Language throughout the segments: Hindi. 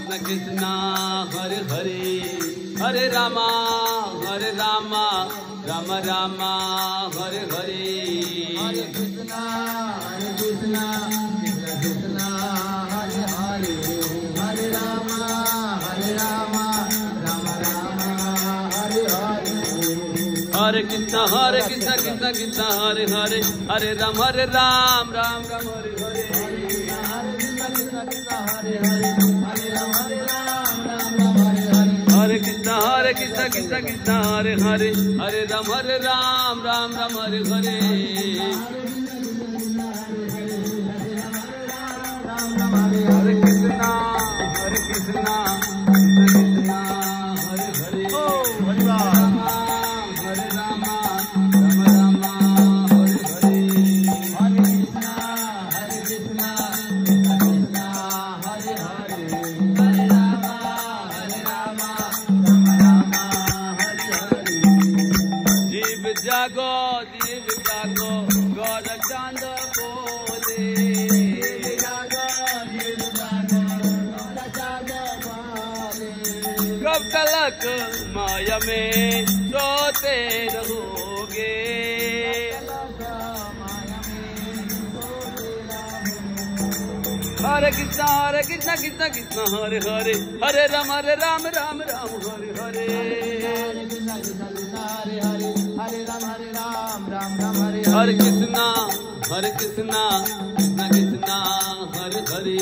कृष्ण कृष्ण हरे हरे हरे रामा राम राम हरे हरे हरे कृष्णा कृष्ण कृष्ण हरे हरे हरे राम राम राम हरे हरे हरे कृष्ण कृष्ण कृष्ण हरे हरे हरे राम राम राम हरे हरे हरे कृष्ण कृष्ण कृष्ण हरे हरे हरे राम राम हरे हरे हरे कृष्णा कृष्ण कृष्ण हरे हरे हरे राम राम हरे हरे हरे कृष्णा कृष्ण हरे हरे हरे राम राम हरे हरे जीव जागो गौर चांद बोले कब तलक माया में सोते रहोगे हरे कृष्ण कृष्ण कृष्ण हरे हरे हरे राम राम हरे हरे हरे कृष्णा कृष्ण कृष्ण हरे हरे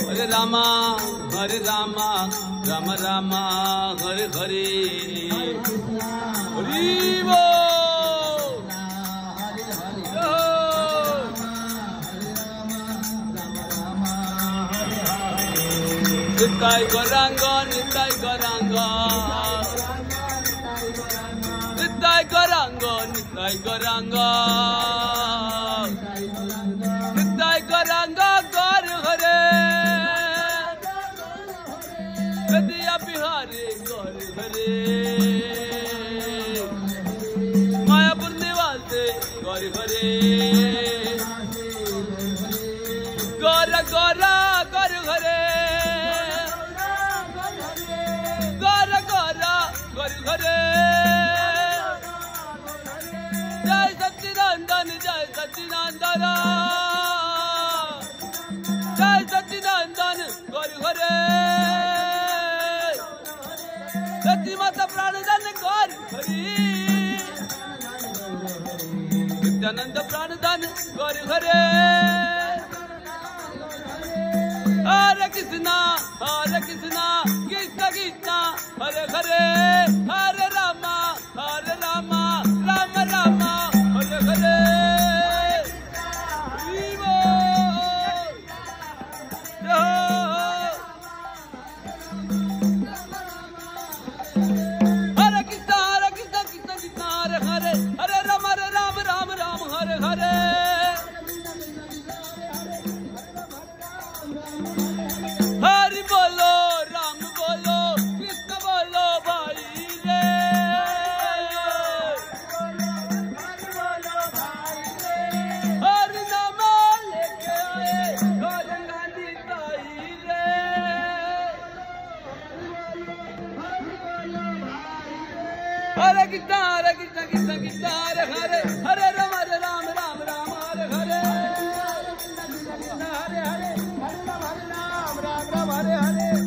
हरे राम राम हरे हरे हरि बोल निताई गौरांग निताई गौरांग निताई गौरांग निताई गौरांग निताई गौरांग गौर हरे नदिया बिहारी गौर हरे मायापुर निवासी गौर हरे गौर गौर गौर हरे गौर गौर गौर हरे जय सच्चिदानंद जय सच्चिदानंद जय सच्चिदानंद गौर हरे सच्ची माता प्राणदान गौर हरि नित्यानंद प्राणदान गौर हरे हरे कृष्णा कृष्ण कृष्ण हरे हरे हरे राम राम हरे हरे हरे कृष्ण कृष्ण हरे हरे हरे राम राम हरे हरे हरि बोलो राम बोलो कृष्ण बोलो भाई रे हरि नाम लेके आए गंगा निताई रे हरे कृष्ण कृष्ण हरे हरे हरे राम राम हरे हरे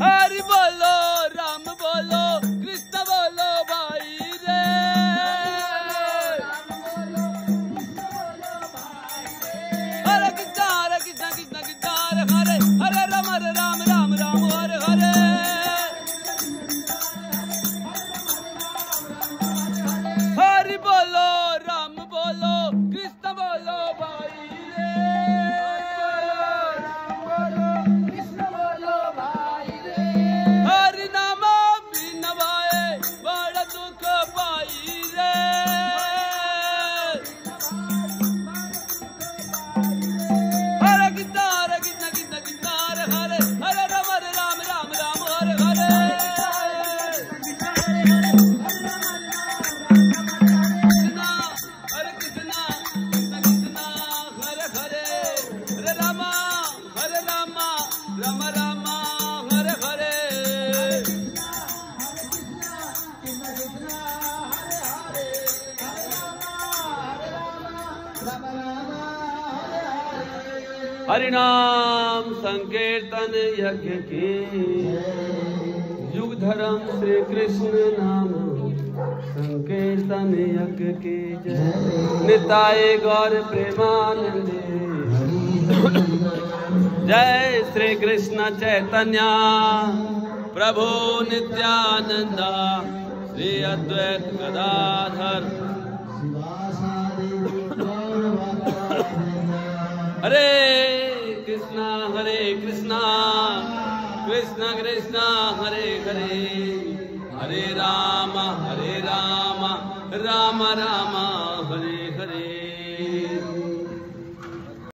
हरि बोलो राम बोलो कृष्ण बोलो भाई रे हरे कृष्ण कृष्ण हरे हरे हरे राम राम हरे हरे हरि बोलो राम बोलो कृष्ण बोलो भाई रे हरिनाम संकीर्तन यज्ञ की युग धर्म श्री कृष्ण नाम संकीर्तन यज्ञ की जय। निताय गौर प्रेमानंदे जय श्री कृष्ण चैतन्य प्रभु नित्यानंदा श्री अद्वैत गदाधर हरे कृष्णा कृष्णा कृष्णा हरे हरे हरे राम राम राम